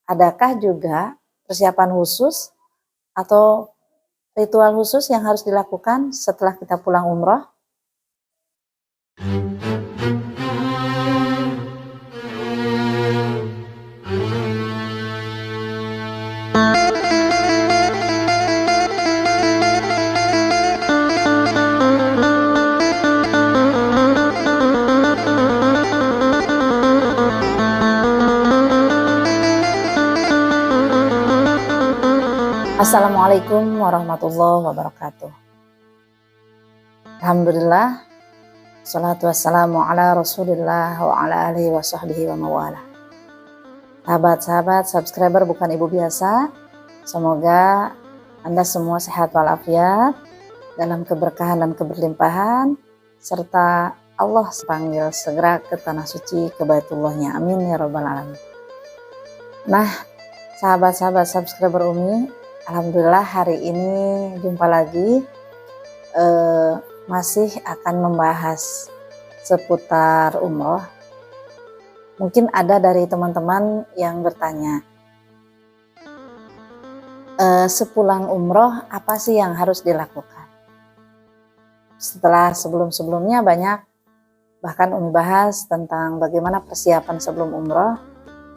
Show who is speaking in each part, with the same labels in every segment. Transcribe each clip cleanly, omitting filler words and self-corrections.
Speaker 1: adakah juga persiapan khusus atau ritual khusus yang harus dilakukan setelah kita pulang umroh? Assalamualaikum warahmatullahi wabarakatuh. Alhamdulillah, salatu wassalamu ala rasulillah wa ala alihi wa sahbihi wa mawala. Sahabat-sahabat subscriber bukan ibu biasa, semoga Anda semua sehat walafiat, dalam keberkahan dan keberlimpahan, serta Allah panggil segera ke tanah suci, ke Baitullahnya. Amin ya rabbal alamin. Nah, sahabat-sahabat subscriber Umi, alhamdulillah hari ini jumpa lagi, masih akan membahas seputar umroh. Mungkin ada dari teman-teman yang bertanya, sepulang umroh apa sih yang harus dilakukan? Setelah sebelum-sebelumnya banyak, bahkan Umi bahas tentang bagaimana persiapan sebelum umroh.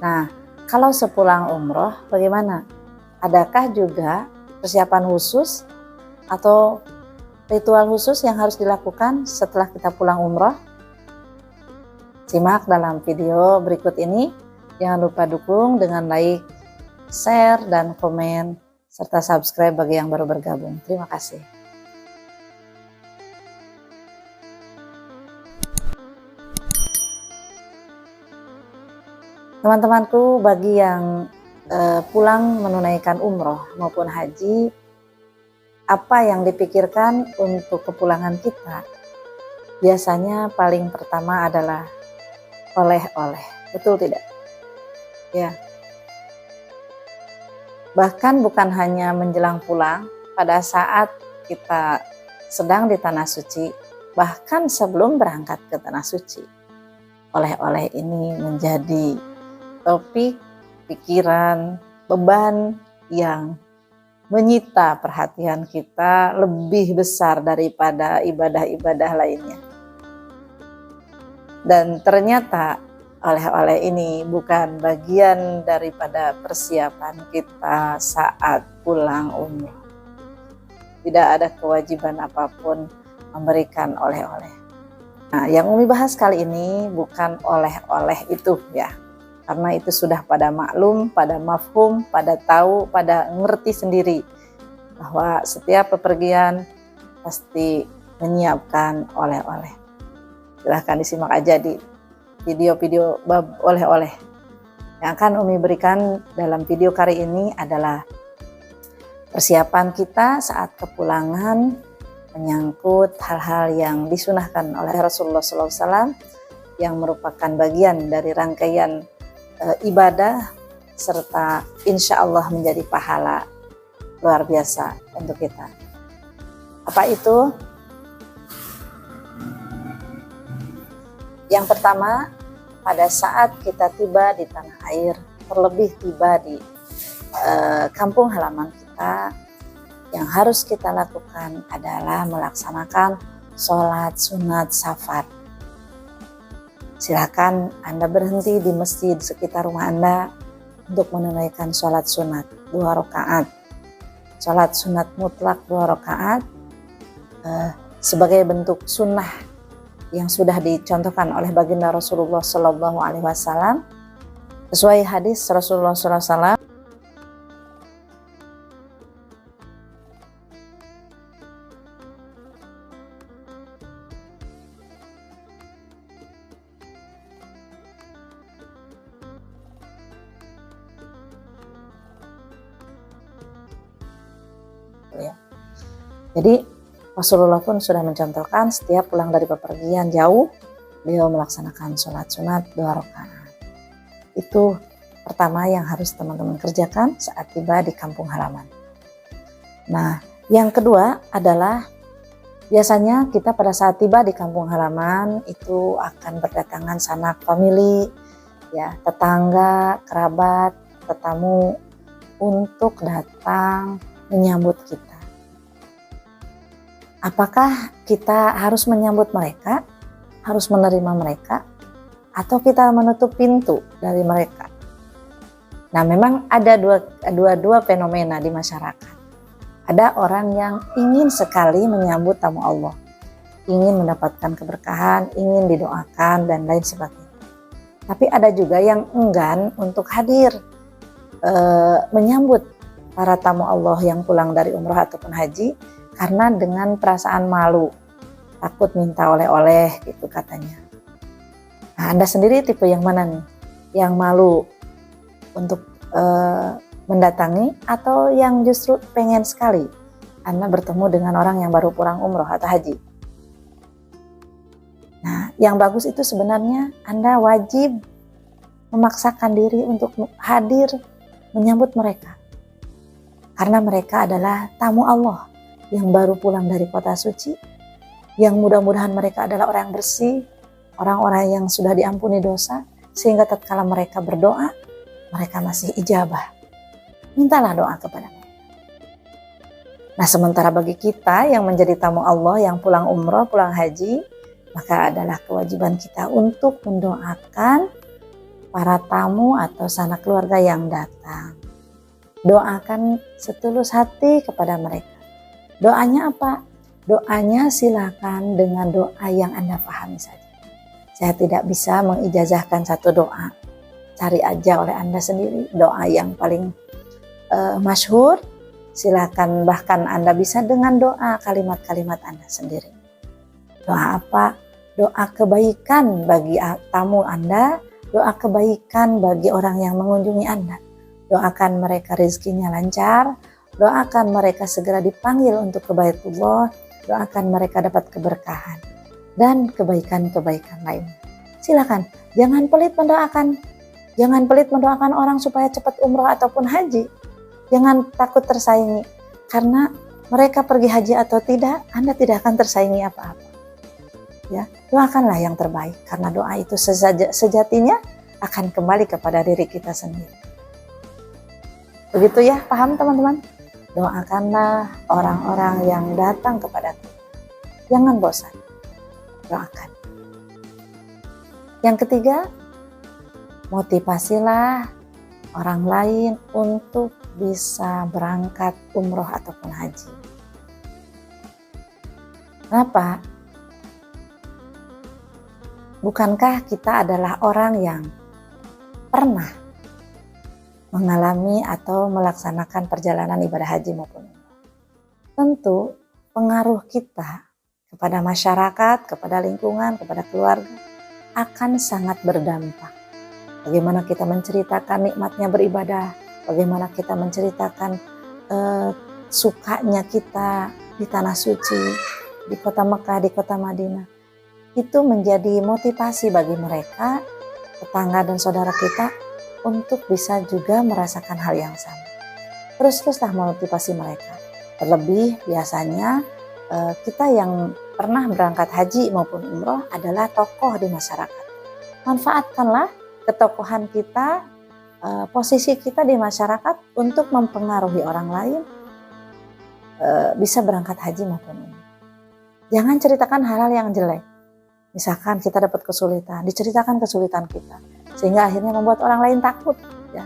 Speaker 1: Nah, kalau sepulang umroh bagaimana? Adakah juga persiapan khusus atau ritual khusus yang harus dilakukan setelah kita pulang umroh? Simak dalam video berikut ini. Jangan lupa dukung dengan like, share, dan komen, serta subscribe bagi yang baru bergabung. Terima kasih. Teman-temanku, bagi yang pulang menunaikan umroh maupun haji, apa yang dipikirkan untuk kepulangan kita? Biasanya paling pertama adalah oleh-oleh, betul tidak? Ya. Bahkan bukan hanya menjelang pulang, pada saat kita sedang di tanah suci, bahkan sebelum berangkat ke tanah suci, oleh-oleh ini menjadi topik, pikiran, beban yang menyita perhatian kita lebih besar daripada ibadah-ibadah lainnya. Dan ternyata oleh-oleh ini bukan bagian daripada persiapan kita saat pulang umroh. Tidak ada kewajiban apapun memberikan oleh-oleh. Nah, yang Umi bahas kali ini bukan oleh-oleh itu ya. Karena itu sudah pada maklum, pada mafhum, pada tahu, pada ngerti sendiri bahwa setiap bepergian pasti menyiapkan oleh-oleh. Silahkan disimak aja di video-video bab oleh-oleh. Yang akan Umi berikan dalam video kali ini adalah persiapan kita saat kepulangan menyangkut hal-hal yang disunahkan oleh Rasulullah SAW yang merupakan bagian dari rangkaian ibadah serta insya Allah menjadi pahala luar biasa untuk kita. Apa itu? Yang pertama, pada saat kita tiba di tanah air, terlebih tiba di kampung halaman kita, yang harus kita lakukan adalah melaksanakan sholat sunat safar. Silakan Anda berhenti di masjid sekitar rumah Anda untuk menunaikan sholat sunat 2 rakaat. Sholat sunat mutlak 2 rakaat sebagai bentuk sunnah yang sudah dicontohkan oleh baginda Rasulullah SAW sesuai hadis Rasulullah SAW. Jadi Rasulullah pun sudah mencontohkan setiap pulang dari bepergian jauh, beliau melaksanakan sholat sunat 2 rakaat. Itu pertama yang harus teman-teman kerjakan saat tiba di kampung halaman. Nah, yang kedua adalah biasanya kita pada saat tiba di kampung halaman itu akan berdatangan sanak famili, ya, tetangga, kerabat, tetamu untuk datang menyambut kita. Apakah kita harus menyambut mereka, harus menerima mereka, atau kita menutup pintu dari mereka? Nah, memang ada dua fenomena di masyarakat. Ada orang yang ingin sekali menyambut tamu Allah, ingin mendapatkan keberkahan, ingin didoakan, dan lain sebagainya. Tapi ada juga yang enggan untuk hadir menyambut para tamu Allah yang pulang dari umrah ataupun haji karena dengan perasaan malu, takut minta oleh-oleh gitu katanya. Nah, Anda sendiri tipe yang mana nih? Yang malu untuk mendatangi atau yang justru pengen sekali Anda bertemu dengan orang yang baru pulang umrah atau haji? Nah, yang bagus itu sebenarnya Anda wajib memaksakan diri untuk hadir menyambut mereka. Karena mereka adalah tamu Allah yang baru pulang dari kota suci, yang mudah-mudahan mereka adalah orang yang bersih, orang-orang yang sudah diampuni dosa, sehingga tatkala mereka berdoa, mereka masih ijabah. Mintalah doa kepada mereka. Nah, sementara bagi kita yang menjadi tamu Allah yang pulang umrah, pulang haji, maka adalah kewajiban kita untuk mendoakan para tamu atau sanak keluarga yang datang. Doakan setulus hati kepada mereka. Doanya apa? Doanya silakan dengan doa yang Anda pahami saja. Saya tidak bisa mengijazahkan satu doa. Cari aja oleh Anda sendiri doa yang paling masyhur. Silakan bahkan Anda bisa dengan doa kalimat-kalimat Anda sendiri. Doa apa? Doa kebaikan bagi tamu Anda, doa kebaikan bagi orang yang mengunjungi Anda. Doakan mereka rezekinya lancar, doakan mereka segera dipanggil untuk ke Baitullah, doakan mereka dapat keberkahan dan kebaikan-kebaikan lainnya. Silakan, jangan pelit mendoakan orang supaya cepat umrah ataupun haji. Jangan takut tersaingi, karena mereka pergi haji atau tidak, Anda tidak akan tersaingi apa-apa. Ya, doakanlah yang terbaik, karena doa itu sejatinya akan kembali kepada diri kita sendiri. Begitu ya, paham teman-teman? Doakanlah orang-orang yang datang kepada kita. Jangan bosan, doakan. Yang ketiga, motivasilah orang lain untuk bisa berangkat umroh ataupun haji. Kenapa? Bukankah kita adalah orang yang pernah mengalami atau melaksanakan perjalanan ibadah haji maupun umrah? Tentu pengaruh kita kepada masyarakat, kepada lingkungan, kepada keluarga akan sangat berdampak. Bagaimana kita menceritakan nikmatnya beribadah, bagaimana kita menceritakan sukanya kita di tanah suci, di kota Mekah, di kota Madinah. Itu menjadi motivasi bagi mereka, tetangga dan saudara kita, untuk bisa juga merasakan hal yang sama. Terus-teruslah motivasi mereka. Terlebih biasanya kita yang pernah berangkat haji maupun umroh adalah tokoh di masyarakat. Manfaatkanlah ketokohan kita, posisi kita di masyarakat untuk mempengaruhi orang lain bisa berangkat haji maupun umroh. Jangan ceritakan hal-hal yang jelek. Misalkan kita dapat kesulitan, diceritakan kesulitan kita, sehingga akhirnya membuat orang lain takut. Ya,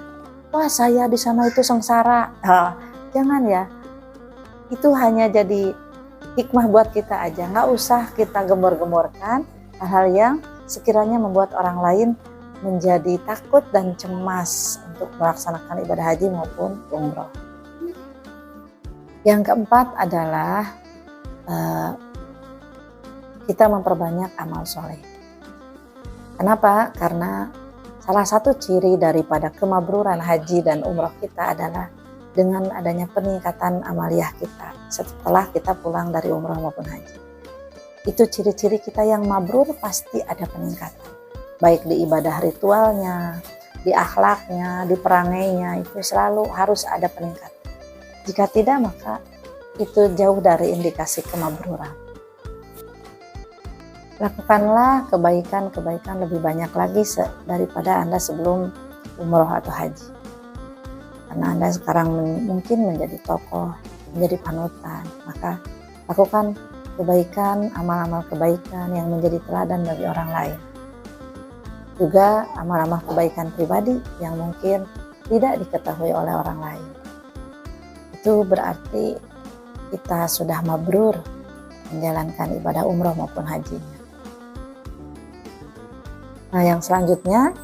Speaker 1: wah saya di sana itu sengsara. Jangan ya, itu hanya jadi hikmah buat kita aja. Nggak usah kita gembor-gemborkan hal-hal yang sekiranya membuat orang lain menjadi takut dan cemas untuk melaksanakan ibadah haji maupun umroh. Yang keempat adalah kita memperbanyak amal soleh. Kenapa? Karena salah satu ciri daripada kemabruran haji dan umroh kita adalah dengan adanya peningkatan amaliyah kita setelah kita pulang dari umroh maupun haji. Itu ciri-ciri kita yang mabrur, pasti ada peningkatan. Baik di ibadah ritualnya, di akhlaknya, di perangainya, itu selalu harus ada peningkatan. Jika tidak, maka itu jauh dari indikasi kemabruran. Lakukanlah kebaikan-kebaikan lebih banyak lagi daripada Anda sebelum umroh atau haji. Karena Anda sekarang mungkin menjadi tokoh, menjadi panutan, maka lakukan kebaikan, amal-amal kebaikan yang menjadi teladan bagi orang lain. Juga amal-amal kebaikan pribadi yang mungkin tidak diketahui oleh orang lain. Itu berarti kita sudah mabrur menjalankan ibadah umroh maupun hajinya. Nah, yang selanjutnya,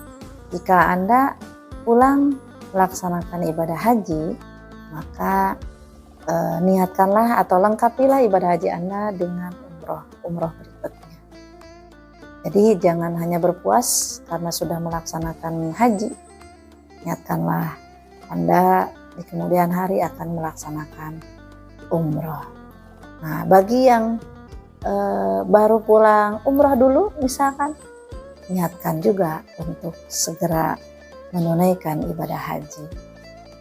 Speaker 1: jika Anda pulang melaksanakan ibadah haji, maka niatkanlah atau lengkapilah ibadah haji Anda dengan umroh berikutnya. Jadi jangan hanya berpuas karena sudah melaksanakan haji. Niatkanlah Anda di kemudian hari akan melaksanakan umroh. Nah, bagi yang baru pulang umroh dulu misalkan, niatkan juga untuk segera menunaikan ibadah haji.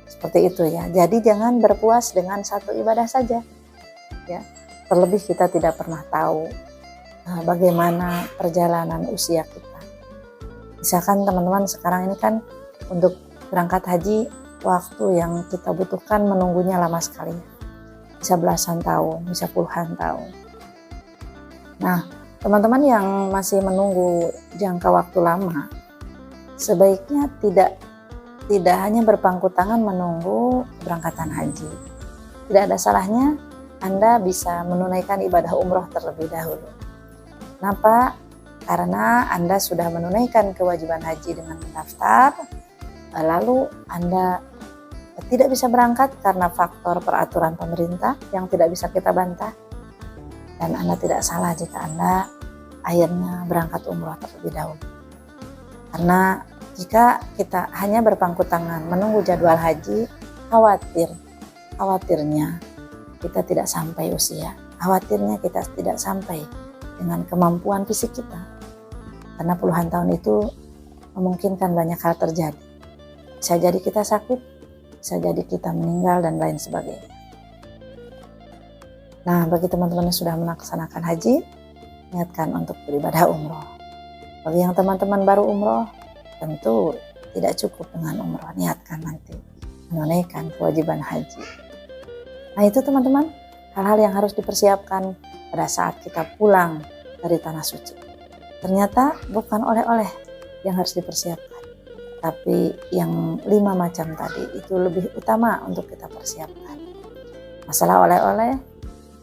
Speaker 1: Seperti itu ya. Jadi jangan berpuas dengan satu ibadah saja. Ya. Terlebih kita tidak pernah tahu bagaimana perjalanan usia kita. Misalkan teman-teman sekarang ini kan untuk berangkat haji, waktu yang kita butuhkan menunggunya lama sekali. Bisa belasan tahun, bisa puluhan tahun. Nah, teman-teman yang masih menunggu jangka waktu lama, sebaiknya tidak hanya berpangku tangan menunggu keberangkatan haji. Tidak ada salahnya Anda bisa menunaikan ibadah umroh terlebih dahulu. Kenapa? Karena Anda sudah menunaikan kewajiban haji dengan mendaftar, lalu Anda tidak bisa berangkat karena faktor peraturan pemerintah yang tidak bisa kita bantah. Dan Anda tidak salah jika Anda akhirnya berangkat umroh terlebih dahulu. Karena jika kita hanya berpangku tangan menunggu jadwal haji, khawatirnya kita tidak sampai usia. Khawatirnya kita tidak sampai dengan kemampuan fisik kita. Karena puluhan tahun itu memungkinkan banyak hal terjadi. Bisa jadi kita sakit, bisa jadi kita meninggal dan lain sebagainya. Nah, bagi teman-teman yang sudah melaksanakan haji, niatkan untuk beribadah umroh. Bagi yang teman-teman baru umroh, tentu tidak cukup dengan umroh, niatkan nanti menunaikan kewajiban haji. Nah, itu teman-teman, hal-hal yang harus dipersiapkan pada saat kita pulang dari tanah suci. Ternyata bukan oleh-oleh yang harus dipersiapkan, tapi yang 5 macam tadi itu lebih utama untuk kita persiapkan. Masalah oleh-oleh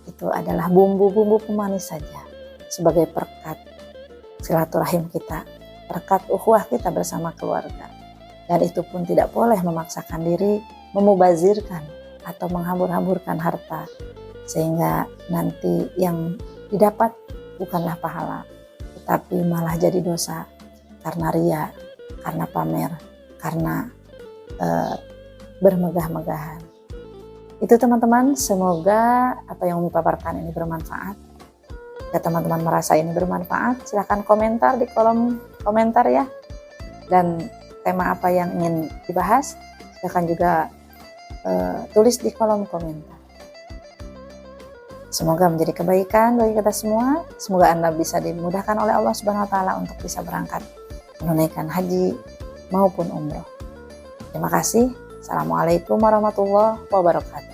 Speaker 1: itu adalah bumbu-bumbu pemanis saja sebagai perkat silaturahim kita, berkat ukhuwah kita bersama keluarga. Dan itu pun tidak boleh memaksakan diri, memubazirkan atau menghambur-hamburkan harta, sehingga nanti yang didapat bukanlah pahala, tetapi malah jadi dosa karena ria, karena pamer, karena bermegah-megahan. Itu teman-teman, semoga apa yang Umi paparkan ini bermanfaat. Jika teman-teman merasa ini bermanfaat, silahkan komentar di kolom komentar ya. Dan tema apa yang ingin dibahas, silahkan juga tulis di kolom komentar. Semoga menjadi kebaikan bagi kita semua. Semoga Anda bisa dimudahkan oleh Allah Subhanahu wa taala untuk bisa berangkat menunaikan haji maupun umroh. Terima kasih. Assalamualaikum warahmatullahi wabarakatuh.